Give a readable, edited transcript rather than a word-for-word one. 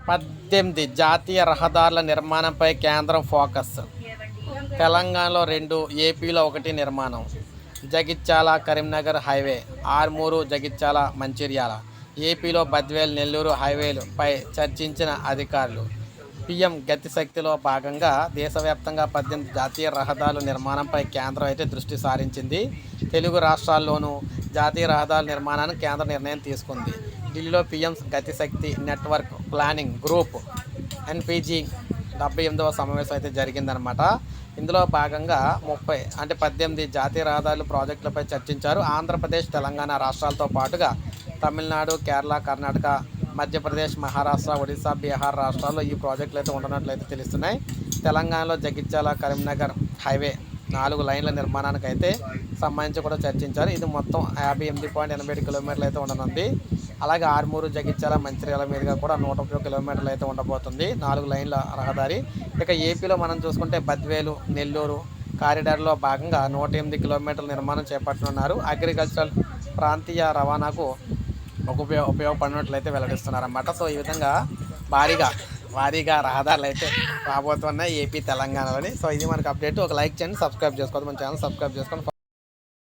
18 జాతీయ రహదారుల నిర్మాణంపై కేంద్రం ఫోకస్. తెలంగాణలో 2, ఏపీలో 1 నిర్మాణం. జగిత్యాల కరీంనగర్ హైవే, ఆర్మూరు జగిత్యాల మంచిర్యాల. ఏపీలో బద్వేల్ నెల్లూరు హైవేలపై చర్చించిన అధికారులు. పీఎం గతిశక్తిలో భాగంగా దేశవ్యాప్తంగా 18 జాతీయ రహదారుల నిర్మాణంపై కేంద్రం అయితే దృష్టి సారించింది. తెలుగు రాష్ట్రాల్లోనూ జాతీయ రహదారుల నిర్మాణానికి కేంద్ర నిర్ణయం తీసుకుంది. ఢిల్లీలో పీఎం గతిశక్తి నెట్వర్క్ ప్లానింగ్ గ్రూప్ ఎన్పీజీ 78వ సమావేశం అయితే జరిగిందనమాట. ఇందులో భాగంగా 18 జాతీయ రహదారుల ప్రాజెక్టులపై చర్చించారు. ఆంధ్రప్రదేశ్, తెలంగాణ రాష్ట్రాలతో పాటుగా తమిళనాడు, కేరళ, కర్ణాటక, మధ్యప్రదేశ్, మహారాష్ట్ర, ఒడిశా, బీహార్ రాష్ట్రాల్లో ఈ ప్రాజెక్టులు అయితే ఉండనట్లయితే తెలుస్తున్నాయి. తెలంగాణలో జగిత్యాల కరీంనగర్ హైవే 4 లైన్ల నిర్మాణానికి అయితే సంబంధించి కూడా చర్చించారు. ఇది మొత్తం 58.87 కిలోమీటర్లు అయితే ఉండనుంది. అలాగే ఆర్మూరు జగిత్యాల మంచిర్యాల మీదుగా కూడా 130 కిలోమీటర్లు అయితే ఉండబోతుంది, 4 లైన్ల రహదారి. ఇక ఏపీలో మనం చూసుకుంటే బద్వేలు నెల్లూరు కారిడార్లో భాగంగా 108 కిలోమీటర్ల నిర్మాణం చేపట్టనున్నారు. అగ్రికల్చరల్ ప్రాంతీయ రవాణాకు ఉపయోగపడినట్లయితే వెల్లడిస్తున్నారన్నమాట. సో ఈ విధంగా భారీగా రహదారులు అయితే రాబోతున్నాయి ఏపీ తెలంగాణలోని. సో ఇది మనకు అప్డేట్. ఒక లైక్ చేయండి, సబ్స్క్రైబ్ చేసుకోవద్దు, మన ఛానల్ సబ్స్క్రైబ్ చేసుకొని